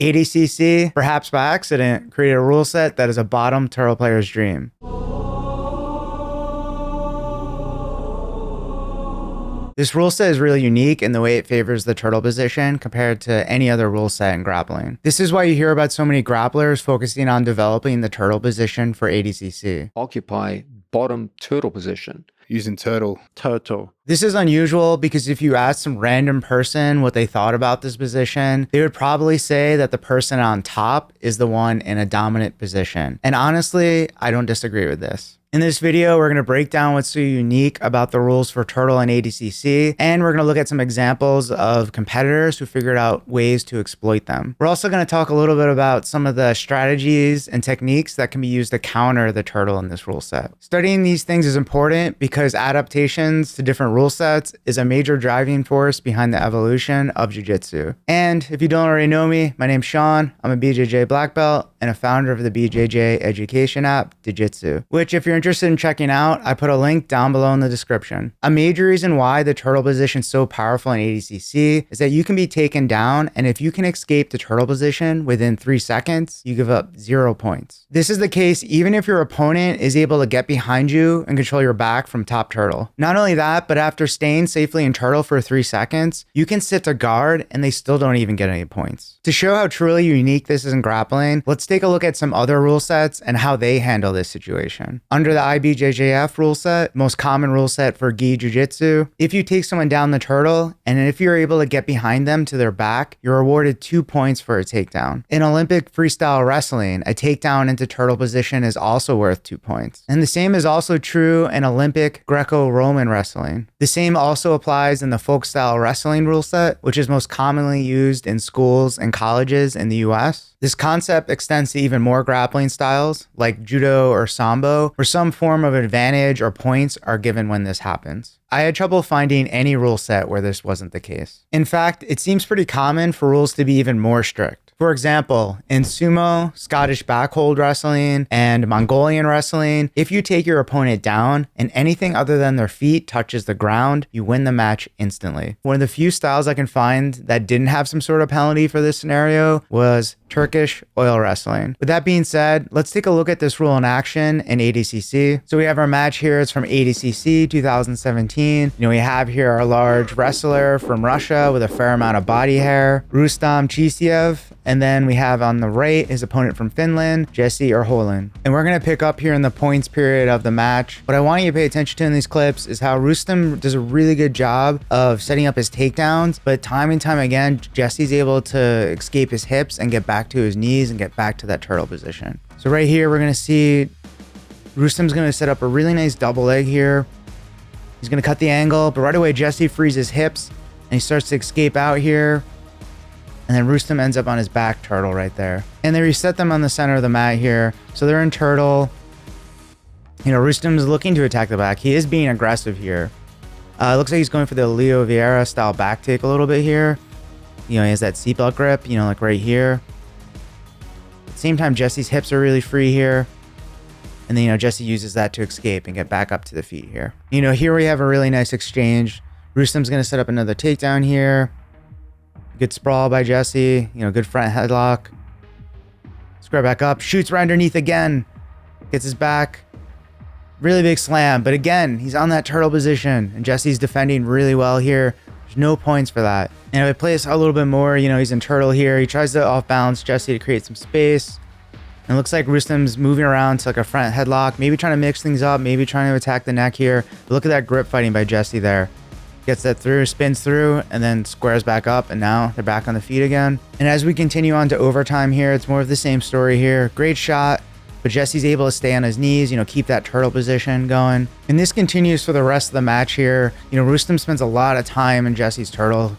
ADCC, perhaps by accident, created a rule set that is a bottom turtle player's dream. This rule set is really unique in the way it favors the turtle position compared to any other rule set in grappling. This is why you hear about so many grapplers focusing on developing the turtle position for ADCC. Occupy bottom turtle position. Using turtle. This is unusual because if you ask some random person what they thought about this position, they would probably say that the person on top is the one in a dominant position. And honestly, I don't disagree with this. In this video, we're going to break down what's so unique about the rules for turtle and ADCC, and we're going to look at some examples of competitors who figured out ways to exploit them. We're also going to talk a little bit about some of the strategies and techniques that can be used to counter the turtle in this rule set. Studying these things is important because adaptations to different rule sets is a major driving force behind the evolution of jiu-jitsu. And if you don't already know me, my name's Sean. I'm a BJJ black belt and a founder of the BJJ education app, Digitsu, which if you're interested in checking out, I put a link down below in the description. A major reason why the turtle position is so powerful in ADCC is that you can be taken down, and if you can escape the turtle position within 3 seconds, you give up 0 points. This is the case even if your opponent is able to get behind you and control your back from top turtle. Not only that, but after staying safely in turtle for 3 seconds, you can sit to guard and they still don't even get any points. To show how truly unique this is in grappling, let's take a look at some other rule sets and how they handle this situation. Under the IBJJF rule set, most common rule set for gi jiu-jitsu, if you take someone down the turtle and if you're able to get behind them to their back, you're awarded 2 points for a takedown. In Olympic freestyle wrestling, a takedown into turtle position is also worth 2 points. And the same is also true in Olympic Greco-Roman wrestling. The same also applies in the folk style wrestling rule set, which is most commonly used in schools and colleges in the US. This concept extends to even more grappling styles like judo or sambo, where some form of advantage or points are given when this happens. I had trouble finding any rule set where this wasn't the case. In fact, it seems pretty common for rules to be even more strict. For example, in sumo, Scottish backhold wrestling, and Mongolian wrestling, if you take your opponent down and anything other than their feet touches the ground, you win the match instantly. One of the few styles I can find that didn't have some sort of penalty for this scenario was Turkish oil wrestling. With that being said, let's take a look at this rule in action in ADCC. So we have our match here. It's from ADCC 2017. We have here our large wrestler from Russia with a fair amount of body hair, Rustam Chisiev. And then we have on the right his opponent from Finland, Jesse Erholin. And we're going to pick up here in the points period of the match. What I want you to pay attention to in these clips is how Rustam does a really good job of setting up his takedowns, but time and time again, Jesse's able to escape his hips and get back to his knees and get back to that turtle position. So right here, we're going to see Rustam's going to set up a really nice double leg here. He's going to cut the angle, but right away, Jesse frees his hips and he starts to escape out here. And then Rustam ends up on his back turtle right there. And they reset them on the center of the mat here. So they're in turtle. Rustam's looking to attack the back. He is being aggressive here. It looks like he's going for the Leo Vieira style back take a little bit here. He has that seatbelt grip, like right here. At the same time, Jesse's hips are really free here. And then, Jesse uses that to escape and get back up to the feet here. Here we have a really nice exchange. Rustam's going to set up another takedown here. Good sprawl by Jesse, good front headlock. Square back up, shoots right underneath again. Gets his back. Really big slam, but again, he's on that turtle position, and Jesse's defending really well here. There's no points for that. And if I play this a little bit more, he's in turtle here. He tries to off-balance Jesse to create some space. And it looks like Rustam's moving around to like a front headlock, maybe trying to mix things up, maybe trying to attack the neck here. But look at that grip fighting by Jesse there. Gets that through, spins through, and then squares back up, and now they're back on the feet again. And as we continue on to overtime here, it's more of the same story here. Great shot, but Jesse's able to stay on his knees, keep that turtle position going. And this continues for the rest of the match here. Rustam spends a lot of time in Jesse's turtle.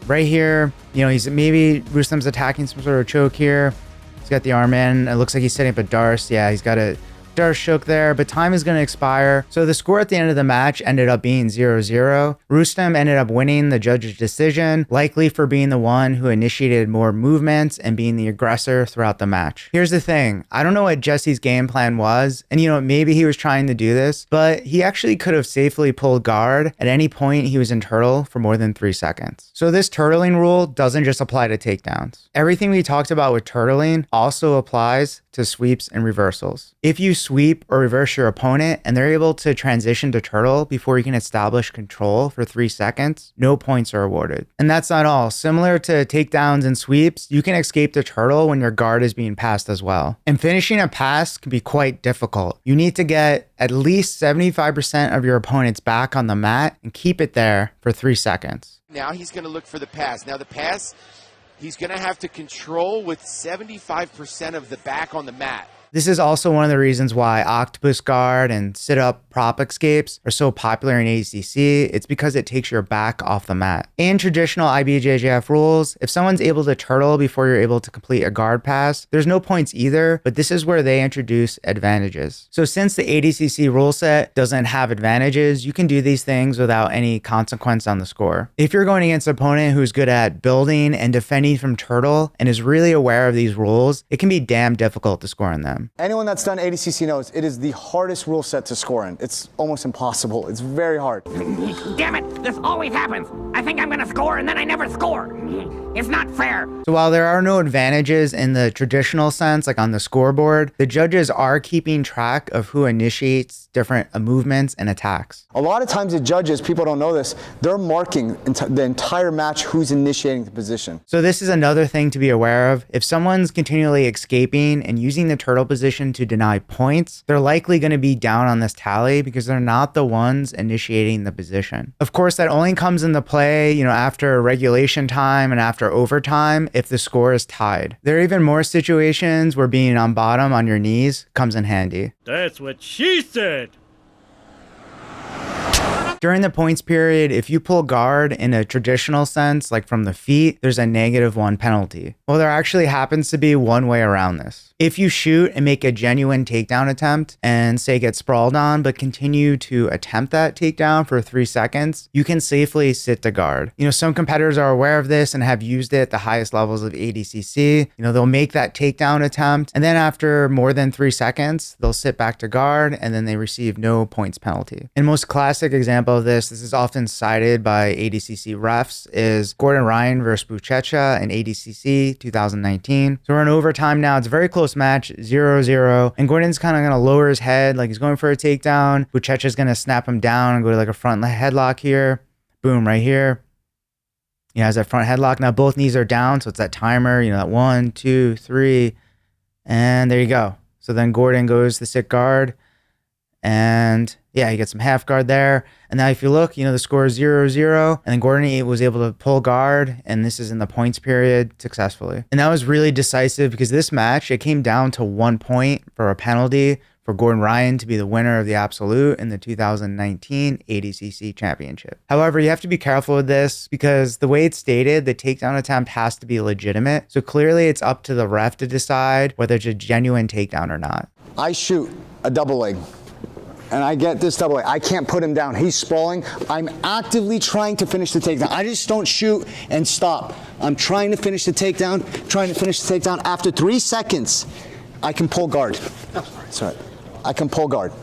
Right here, Rustam's attacking some sort of choke here. He's got the arm in. It looks like he's setting up a Darce. Yeah, he's got a Starr shook there, but time is going to expire. So the score at the end of the match ended up being 0-0. Rustam ended up winning the judge's decision, likely for being the one who initiated more movements and being the aggressor throughout the match. Here's the thing. I don't know what Jesse's game plan was, and maybe he was trying to do this, but he actually could have safely pulled guard at any point he was in turtle for more than 3 seconds. So this turtling rule doesn't just apply to takedowns. Everything we talked about with turtling also applies to sweeps and reversals. If you sweep or reverse your opponent and they're able to transition to turtle before you can establish control for 3 seconds, no points are awarded. And that's not all. Similar to takedowns and sweeps, you can escape the turtle when your guard is being passed as well. And finishing a pass can be quite difficult. You need to get at least 75% of your opponent's back on the mat and keep it there for 3 seconds. Now he's going to look for the pass. Now the pass, he's going to have to control with 75% of the back on the mat. This is also one of the reasons why octopus guard and sit-up prop escapes are so popular in ADCC. It's because it takes your back off the mat. In traditional IBJJF rules, if someone's able to turtle before you're able to complete a guard pass, there's no points either, but this is where they introduce advantages. So since the ADCC rule set doesn't have advantages, you can do these things without any consequence on the score. If you're going against an opponent who's good at building and defending from turtle and is really aware of these rules, it can be damn difficult to score on them. Anyone that's done ADCC knows it is the hardest rule set to score in. It's almost impossible. It's very hard. Damn it, this always happens. I think I'm gonna score and then I never score. It's not fair. So while there are no advantages in the traditional sense, like on the scoreboard, the judges are keeping track of who initiates different movements and attacks. A lot of times the judges, people don't know this, they're marking the entire match who's initiating the position. So this is another thing to be aware of. If someone's continually escaping and using the turtle position to deny points, they're likely going to be down on this tally because they're not the ones initiating the position. Of course, that only comes into play, after regulation time and after overtime if the score is tied. There are even more situations where being on bottom on your knees comes in handy. That's what she said. During the points period, if you pull guard in a traditional sense, like from the feet, there's a -1 penalty. Well, there actually happens to be one way around this. If you shoot and make a genuine takedown attempt and say get sprawled on, but continue to attempt that takedown for 3 seconds, you can safely sit to guard. Some competitors are aware of this and have used it at the highest levels of ADCC. They'll make that takedown attempt, and then after more than 3 seconds, they'll sit back to guard, and then they receive no points penalty. And most classic example of this is often cited by ADCC refs, is Gordon Ryan versus Buchecha in ADCC 2019. So we're in overtime now. It's a very close match, 0-0. And Gordon's kind of going to lower his head like he's going for a takedown. Buchecha's going to snap him down and go to like a front headlock here. Boom, right here. He has that front headlock. Now both knees are down, so it's that timer, that 1, 2, 3. And there you go. So then Gordon goes to sit guard. And yeah, he gets some half guard there. And now if you look, the score is 0-0. And then Gordon was able to pull guard. And this is in the points period successfully. And that was really decisive because this match, it came down to 1 point for a penalty for Gordon Ryan to be the winner of the absolute in the 2019 ADCC championship. However, you have to be careful with this because the way it's stated, the takedown attempt has to be legitimate. So clearly it's up to the ref to decide whether it's a genuine takedown or not. I shoot a double leg. And I get this double leg. I can't put him down. He's sprawling. I'm actively trying to finish the takedown. I just don't shoot and stop. I'm trying to finish the takedown, After 3 seconds, I can pull guard. Sorry. I can pull guard.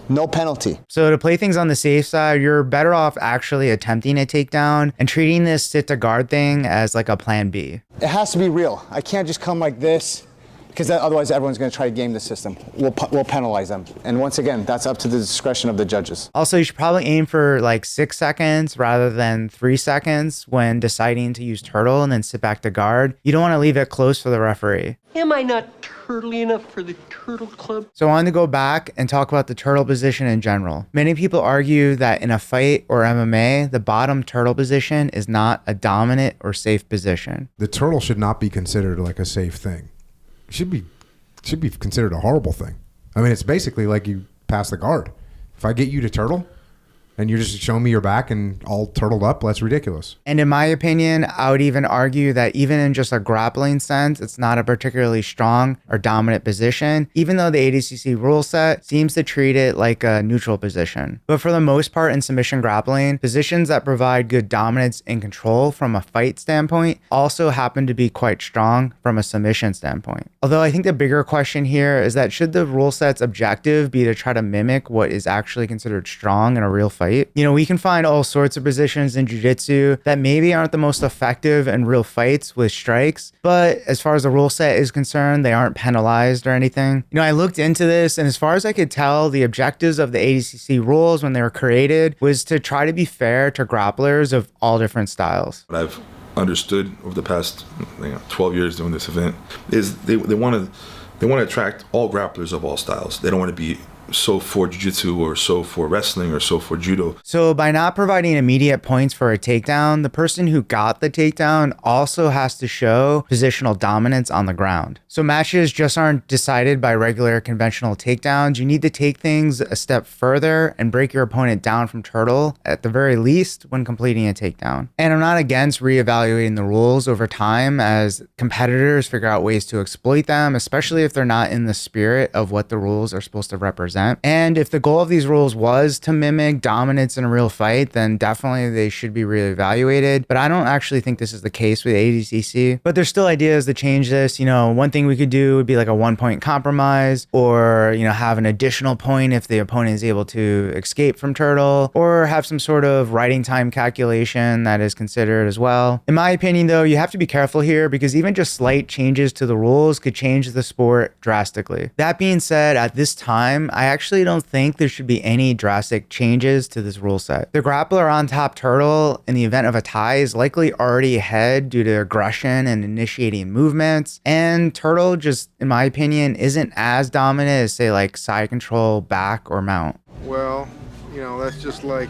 No penalty. So to play things on the safe side, you're better off actually attempting a takedown and treating this sit to guard thing as like a plan B. It has to be real. I can't just come like this, because otherwise everyone's going to try to game the system. We'll penalize them. And once again, that's up to the discretion of the judges. Also, you should probably aim for like 6 seconds rather than 3 seconds when deciding to use turtle and then sit back to guard. You don't want to leave it close for the referee. Am I not turtly enough for the turtle club? So I wanted to go back and talk about the turtle position in general. Many people argue that in a fight or MMA, the bottom turtle position is not a dominant or safe position. The turtle should not be considered like a safe thing. Should be considered a horrible thing. I mean, it's basically like you pass the guard. If I get you to turtle, And you're just showing me your back and all turtled up. That's ridiculous. And in my opinion, I would even argue that even in just a grappling sense, it's not a particularly strong or dominant position, even though the ADCC rule set seems to treat it like a neutral position. But for the most part in submission grappling, positions that provide good dominance and control from a fight standpoint also happen to be quite strong from a submission standpoint. Although I think the bigger question here is that should the rule set's objective be to try to mimic what is actually considered strong in a real fight? You know, we can find all sorts of positions in jiu-jitsu that maybe aren't the most effective in real fights with strikes, but as far as the rule set is concerned, they aren't penalized or anything. You know, I looked into this, and as far as I could tell, the objectives of the ADCC rules when they were created was to try to be fair to grapplers of all different styles. What I've understood over the past 12 years doing this event is they want to attract all grapplers of all styles. They don't want to be so for jiu-jitsu or so for wrestling or so for judo. So by not providing immediate points for a takedown, the person who got the takedown also has to show positional dominance on the ground. So matches just aren't decided by regular conventional takedowns. You need to take things a step further and break your opponent down from turtle at the very least when completing a takedown. And I'm not against reevaluating the rules over time as competitors figure out ways to exploit them, especially if they're not in the spirit of what the rules are supposed to represent. And if the goal of these rules was to mimic dominance in a real fight, then definitely they should be reevaluated. But I don't actually think this is the case with ADCC. But there's still ideas to change this. You know, one thing we could do would be like a 1-point compromise, or, you know, have an additional point if the opponent is able to escape from turtle, or have some sort of writing time calculation that is considered as well. In my opinion, though, you have to be careful here because even just slight changes to the rules could change the sport drastically. That being said, at this time, I actually don't think there should be any drastic changes to this rule set. The grappler on top turtle in the event of a tie is likely already ahead due to aggression and initiating movements, and turtle just, in my opinion, isn't as dominant as say like side control, back, or mount. Well, you know, that's just like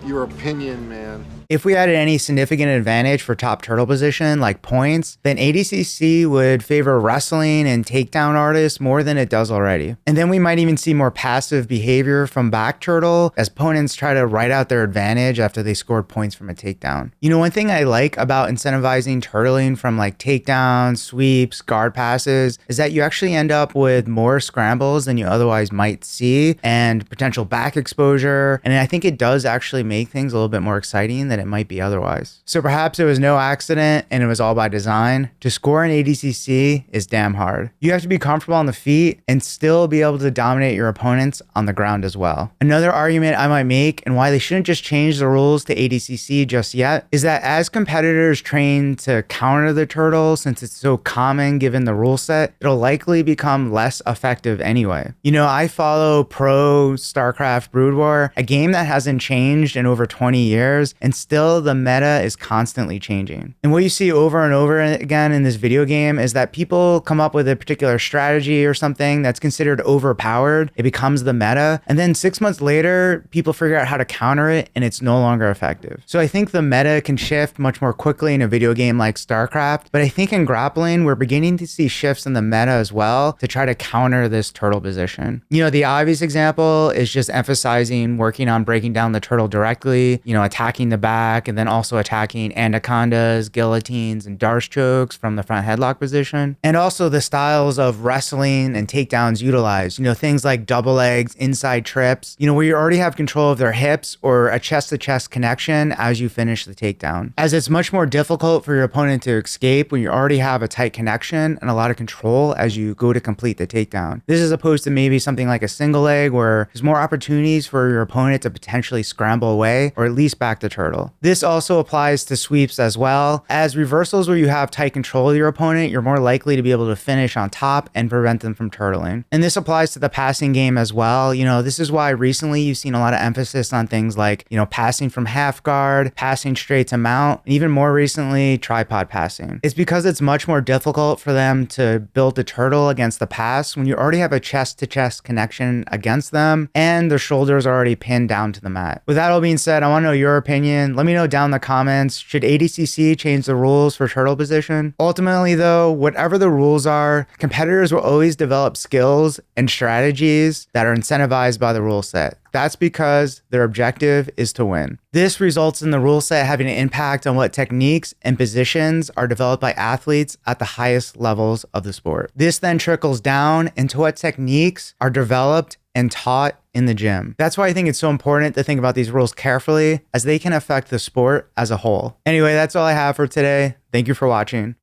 your opinion, man. If we added any significant advantage for top turtle position, like points, then ADCC would favor wrestling and takedown artists more than it does already. And then we might even see more passive behavior from back turtle as opponents try to write out their advantage after they scored points from a takedown. You know, one thing I like about incentivizing turtling from like takedowns, sweeps, guard passes is that you actually end up with more scrambles than you otherwise might see and potential back exposure. And I think it does actually make things a little bit more exciting than it might be otherwise. So perhaps it was no accident and it was all by design. To score in ADCC is damn hard. You have to be comfortable on the feet and still be able to dominate your opponents on the ground as well. Another argument I might make and why they shouldn't just change the rules to ADCC just yet is that as competitors train to counter the turtle, since it's so common given the rule set, it'll likely become less effective anyway. You know, I follow Pro StarCraft Brood War, a game that hasn't changed in over 20 years, and still the meta is constantly changing. And what you see over and over again in this video game is that people come up with a particular strategy or something that's considered overpowered. It becomes the meta. And then 6 months later, people figure out how to counter it and it's no longer effective. So I think the meta can shift much more quickly in a video game like StarCraft. But I think in grappling, we're beginning to see shifts in the meta as well to try to counter this turtle position. You know, the obvious example is just emphasizing working on breaking down the turtle directly, you know, attacking the back, and then also attacking anacondas, guillotines, and darce chokes from the front headlock position. And also the styles of wrestling and takedowns utilized, you know, things like double legs, inside trips, you know, where you already have control of their hips or a chest-to-chest connection as you finish the takedown. As it's much more difficult for your opponent to escape when you already have a tight connection and a lot of control as you go to complete the takedown. This is opposed to maybe something like a single leg where there's more opportunities for your opponent to potentially scramble away or at least back the turtle. This also applies to sweeps as well. As reversals where you have tight control of your opponent, you're more likely to be able to finish on top and prevent them from turtling. And this applies to the passing game as well. You know, this is why recently you've seen a lot of emphasis on things like, you know, passing from half guard, passing straight to mount, and even more recently, tripod passing. It's because it's much more difficult for them to build the turtle against the pass when you already have a chest-to-chest connection against them and their shoulders are already pinned down to the mat. With that all being said, I want to know your opinion. position? Let me know down in the comments. Should ADCC change the rules for turtle position? Ultimately though, whatever the rules are, competitors will always develop skills and strategies that are incentivized by the rule set. That's because their objective is to win. This results in the rule set having an impact on what techniques and positions are developed by athletes at the highest levels of the sport. This then trickles down into what techniques are developed and taught in the gym. That's why I think it's so important to think about these rules carefully, as they can affect the sport as a whole. Anyway, that's all I have for today. Thank you for watching.